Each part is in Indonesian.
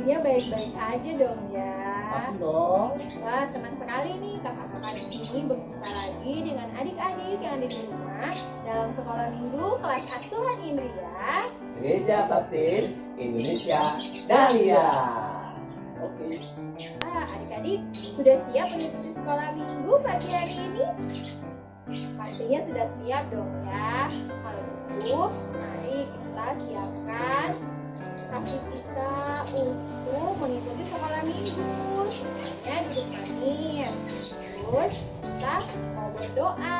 Pastinya baik-baik aja dong ya. Pasti dong. Wah, senang sekali nih kakak-kakak di sini berjumpa lagi dengan adik-adik yang ada di rumah dalam sekolah minggu kelas asuhan Indria Gereja Baptis Indonesia Dahlia. Oke. Adik-adik sudah siap mengikuti sekolah minggu pagi hari ini? Pastinya sudah siap dong ya. Kalau gitu, mari kita siapkan kaki kita untuk mengikuti sekolah minggu. Semuanya duduk manis. Terus kita mau berdoa.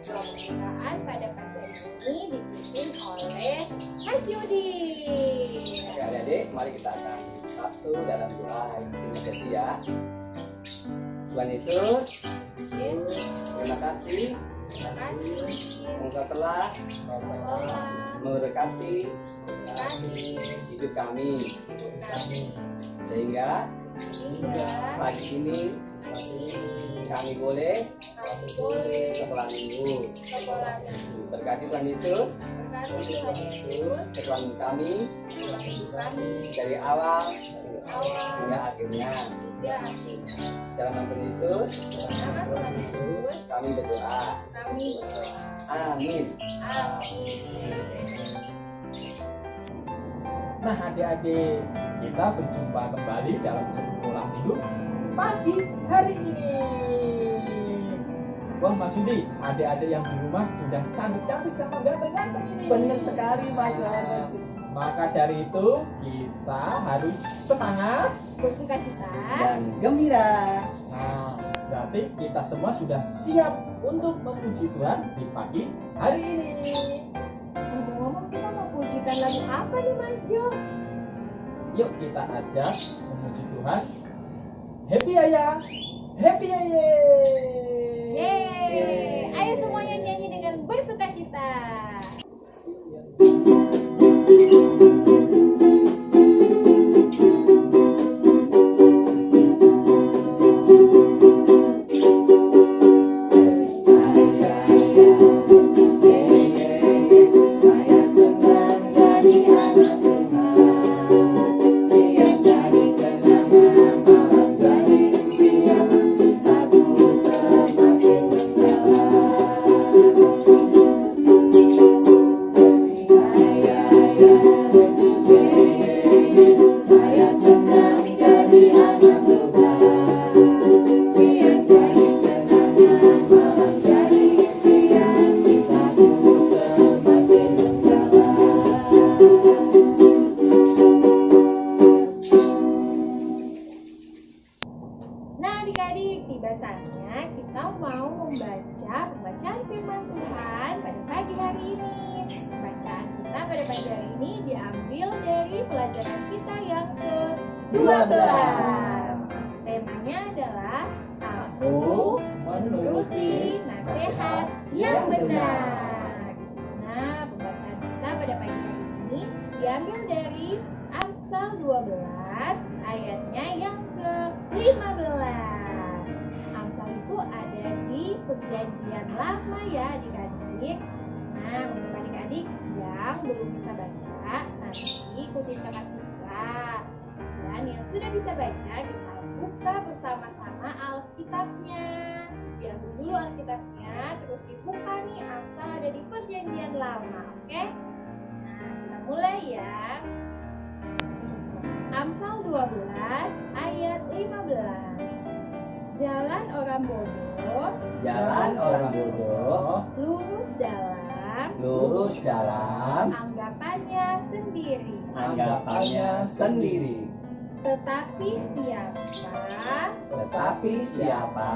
Doa pembukaan pada pagi hari ini dipimpin oleh Mas Yudi. Oke adik-adik, mari kita akan satu dalam doa inisiasi ya. Tuhan Yesus, terima kasih Engkau telah memberkati hidup kami sehingga pagi ini kami boleh sekolah minggu. Berkati Tuhan Yesus sekolah minggu kami dari awal hingga akhirnya. Dalam nama Tuhan Yesus kami berdoa. Amin. Nah adik-adik, kita berjumpa kembali dalam sekolah minggu pagi hari ini. Wah Mas Yudi, adik-adik yang di rumah sudah cantik-cantik sama ganteng-ganteng ini. Benar sekali Mas Yohanes. Maka dari itu kita harus semangat, bersuka cita Dan gembira. Nah, berarti kita semua sudah siap untuk memuji Tuhan di pagi hari ini. Ngomong-ngomong, kita mau pujikan lagu apa nih Mas Jo? Yuk kita ajak memuji Tuhan. Happy Ayah, happy Ayah. Yeay, ayo semuanya nyanyi dengan bersuka cita. Nah adik-adik, tiba saatnya kita mau membaca pembacaan firman Tuhan pada pagi hari ini. Bacaan kita pada pagi hari ini diambil dari pelajaran kita yang ke-12. Temanya adalah Aku menuruti nasihat yang benar. Nah, pembacaan kita pada pagi hari ini diambil dari Amsal 12 ayatnya yang ke-15. Amsal itu ada di Perjanjian Lama ya adik-adik. Nah, untuk adik-adik yang belum bisa baca, nanti ikutin kakak kita. Dan yang sudah bisa baca, kita buka bersama-sama Alkitabnya. Diambil dulu Alkitabnya, terus dibuka nih Amsal ada di Perjanjian Lama, oke? Nah, kita mulai ya. Amsal 12 ayat 15. Jalan orang bodoh Lurus dalam anggapannya sendiri. Tetapi siapa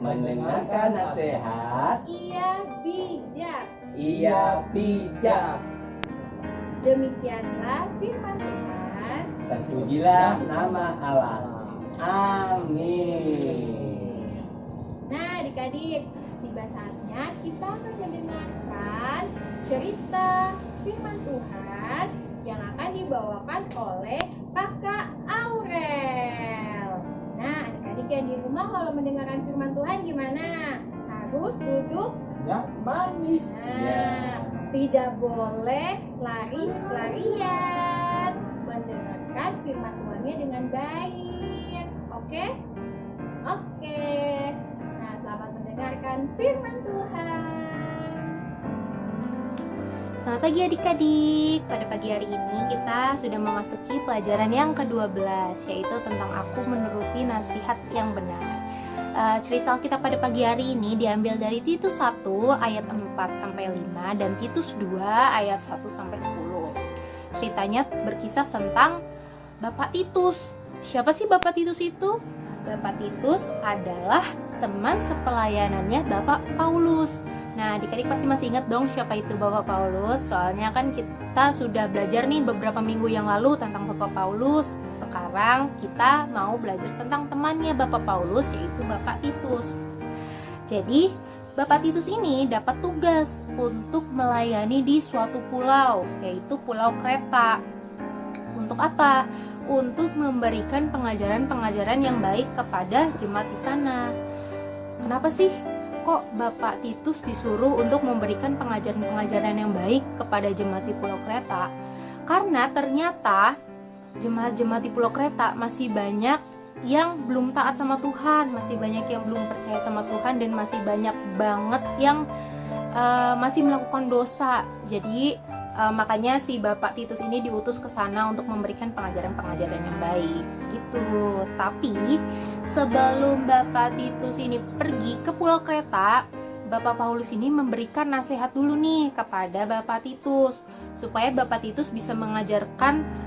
mendengarkan nasihat, ia bijak. Demikianlah firman Tuhan. Terpujilah nama Allah. Amin. Nah adik-adik, tiba saatnya kita akan mendengarkan cerita firman Tuhan yang akan dibawakan oleh Kakak Aurel. Nah adik-adik yang di rumah kalau mendengarkan firman Tuhan gimana? Harus duduk Yang manis. Nah, tidak boleh lari-larian. mendengarkan firman Tuhannya dengan baik. Oke? Oke. Nah, selamat mendengarkan firman Tuhan. Selamat pagi adik-adik. Pada pagi hari ini kita sudah memasuki pelajaran yang ke-12, yaitu tentang aku menuruti nasihat yang benar. Cerita kita pada pagi hari ini diambil dari Titus 1 ayat 4-5 dan Titus 2 ayat 1-10. Ceritanya berkisah tentang Bapak Titus. Siapa sih Bapak Titus itu? Bapak Titus adalah teman sepelayanannya Bapak Paulus. Nah, adik-adik pasti masih ingat dong siapa itu Bapak Paulus. Soalnya kan kita sudah belajar nih beberapa minggu yang lalu tentang Bapak Paulus. Sekarang kita mau belajar tentang temannya Bapak Paulus, yaitu Bapak Titus. Jadi, Bapak Titus ini dapat tugas untuk melayani di suatu pulau, yaitu Pulau Kreta. Untuk apa? Untuk memberikan pengajaran-pengajaran yang baik kepada jemaat di sana. Kenapa sih kok Bapak Titus disuruh untuk memberikan pengajaran-pengajaran yang baik kepada jemaat di Pulau Kreta? Karena ternyata jemaat-jemaat di Pulau Kreta masih banyak yang belum taat sama Tuhan, masih banyak yang belum percaya sama Tuhan, dan masih banyak banget yang masih melakukan dosa. Jadi makanya si Bapak Titus ini diutus ke sana untuk memberikan pengajaran-pengajaran yang baik gitu. Tapi sebelum Bapak Titus ini pergi ke Pulau Kreta, Bapak Paulus ini memberikan nasihat dulu nih kepada Bapak Titus, supaya Bapak Titus bisa mengajarkan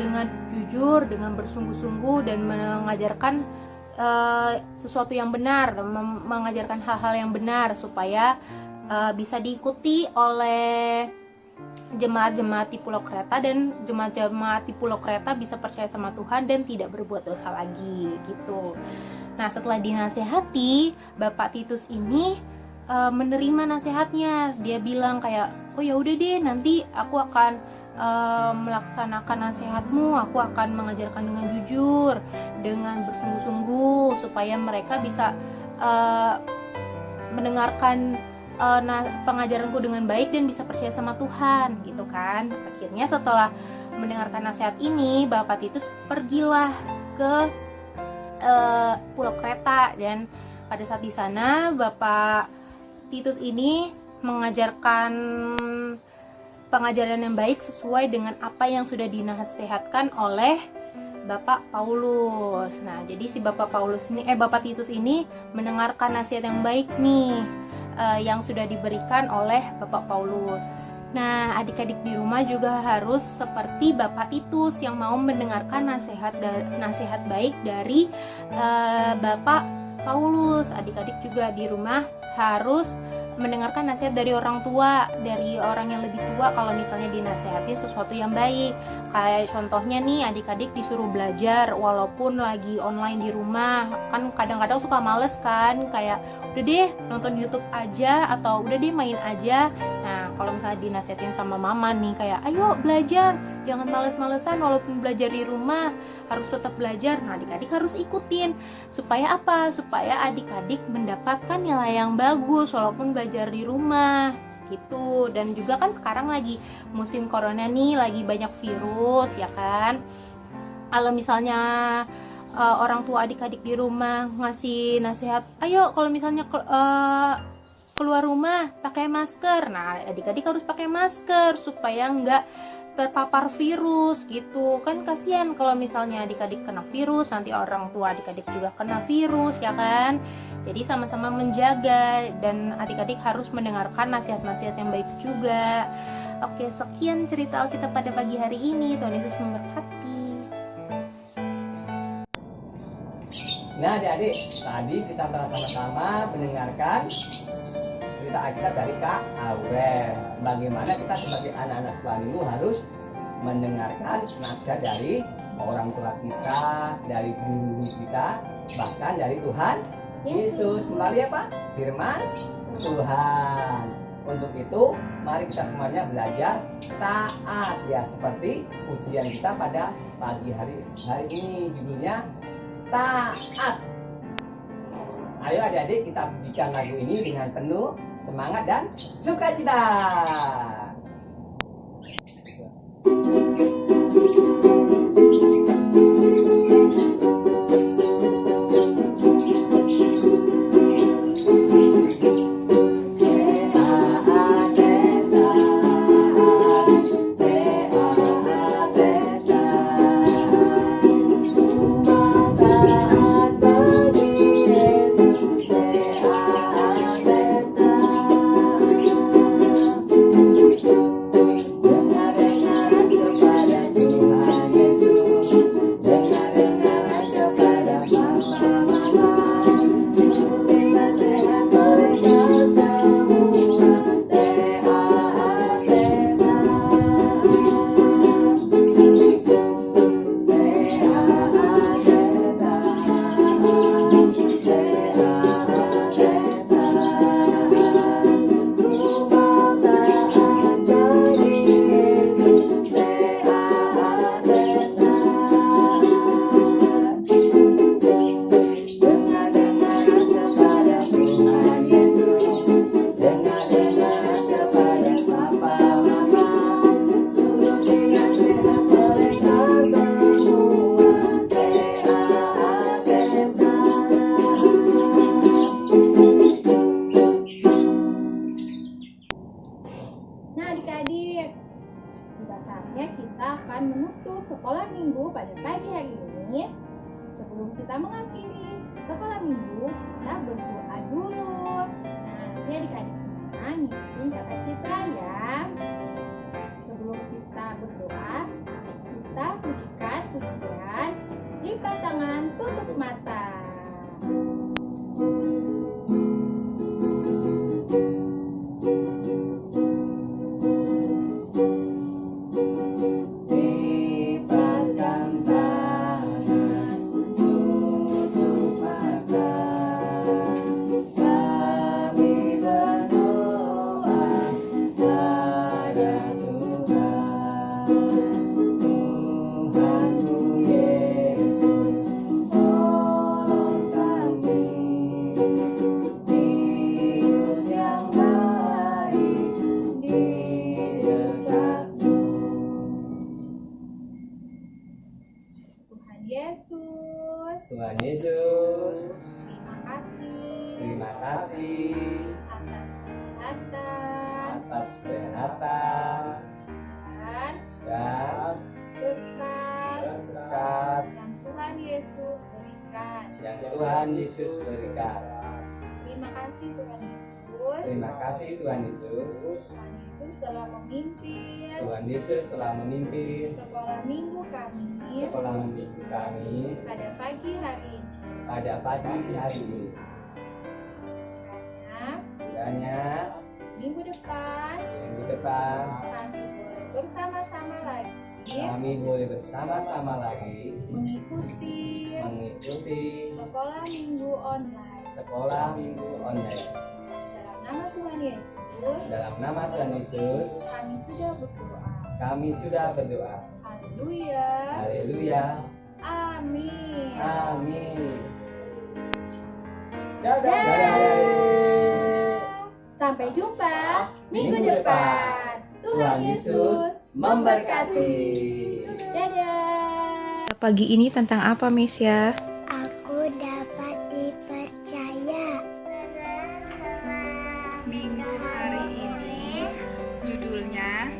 dengan jujur, dengan bersungguh-sungguh, dan mengajarkan sesuatu yang benar, mengajarkan hal-hal yang benar, supaya bisa diikuti oleh jemaat-jemaat di Pulau Kreta, dan jemaat-jemaat di Pulau Kreta bisa percaya sama Tuhan dan tidak berbuat dosa lagi gitu. Nah, setelah dinasehati, Bapak Titus ini menerima nasihatnya. Dia bilang kayak, oh ya udah deh, nanti aku akan melaksanakan nasihatmu, aku akan mengajarkan dengan jujur, dengan bersungguh-sungguh, supaya mereka bisa mendengarkan pengajaranku dengan baik dan bisa percaya sama Tuhan gitu kan. Akhirnya setelah mendengarkan nasihat ini, Bapak Titus pergilah ke Pulau Kreta, dan pada saat di sana Bapak Titus ini mengajarkan pengajaran yang baik sesuai dengan apa yang sudah dinasihatkan oleh Bapak Paulus. Nah, jadi si Bapak Titus ini mendengarkan nasihat yang baik nih yang sudah diberikan oleh Bapak Paulus. Nah, adik-adik di rumah juga harus seperti Bapak Titus yang mau mendengarkan nasihat baik dari Bapak Paulus. Adik-adik juga di rumah harus mendengarkan nasihat dari orang tua, dari orang yang lebih tua kalau misalnya dinasehatin sesuatu yang baik. Kayak contohnya nih, adik-adik disuruh belajar walaupun lagi online di rumah. Kan kadang-kadang suka males kan, kayak udah deh nonton YouTube aja, atau udah deh main aja. Nah, kalau misalnya dinasehatin sama mama nih kayak, ayo belajar, jangan males-malesan, walaupun belajar di rumah harus tetap belajar. Nah, adik-adik harus ikutin. Supaya apa? Supaya adik-adik mendapatkan nilai yang bagus walaupun belajar di rumah gitu. Dan juga kan sekarang lagi musim corona nih, lagi banyak virus ya kan. Kalau misalnya orang tua adik-adik di rumah ngasih nasihat, ayo kalau misalnya keluar rumah pakai masker. Nah, adik-adik harus pakai masker supaya nggak terpapar virus gitu kan. Kasihan kalau misalnya adik-adik kena virus, nanti orang tua adik-adik juga kena virus ya kan. Jadi sama-sama menjaga, dan adik-adik harus mendengarkan nasihat-nasihat yang baik juga. Oke, sekian cerita kita pada pagi hari ini. Tuhan Yesus memberkati. Nah, adik-adik, tadi kita telah sama-sama mendengarkan cerita Alkitab dari Kak Aurel. Bagaimana kita sebagai anak-anak sekolah minggu harus mendengarkan nasihat dari orang tua kita, dari guru kita, bahkan dari Tuhan Yesus melalui apa? Firman Tuhan. Untuk itu, mari kita semuanya belajar taat ya, seperti ujian kita pada pagi hari ini, judulnya taat. Ayo adik-adik, kita bikin lagu ini dengan penuh semangat dan sukacita. untuk sekolah minggu pada pagi hari ini, sebelum kita mengakhiri sekolah minggu, kita berdoa dulu. Nah, nanti adik-adik semua ngikutin kata Citra ya. Sebelum kita berdoa, kita pujikan pujian, lipat tangan, tutup mata. Tuhan Yesus, terima kasih atas kesehatan kesehatan dan berkat yang Tuhan Yesus berikan. Terima kasih Tuhan Yesus. Terima kasih Tuhan Yesus. Tuhan Yesus telah memimpin Telah memimpin sekolah minggu kami pada pagi hari ini. Kiranya Minggu depan kami boleh bersama-sama lagi mengikuti sekolah minggu online. Dalam nama Tuhan Yesus, kami sudah berdoa. Haleluya. Amin. Dadah. Sampai jumpa minggu depan. Tuhan Yesus memberkati. Dadah. Pagi ini tentang apa, Miss ya? Aku dapat dipercaya. Minggu hari ini judulnya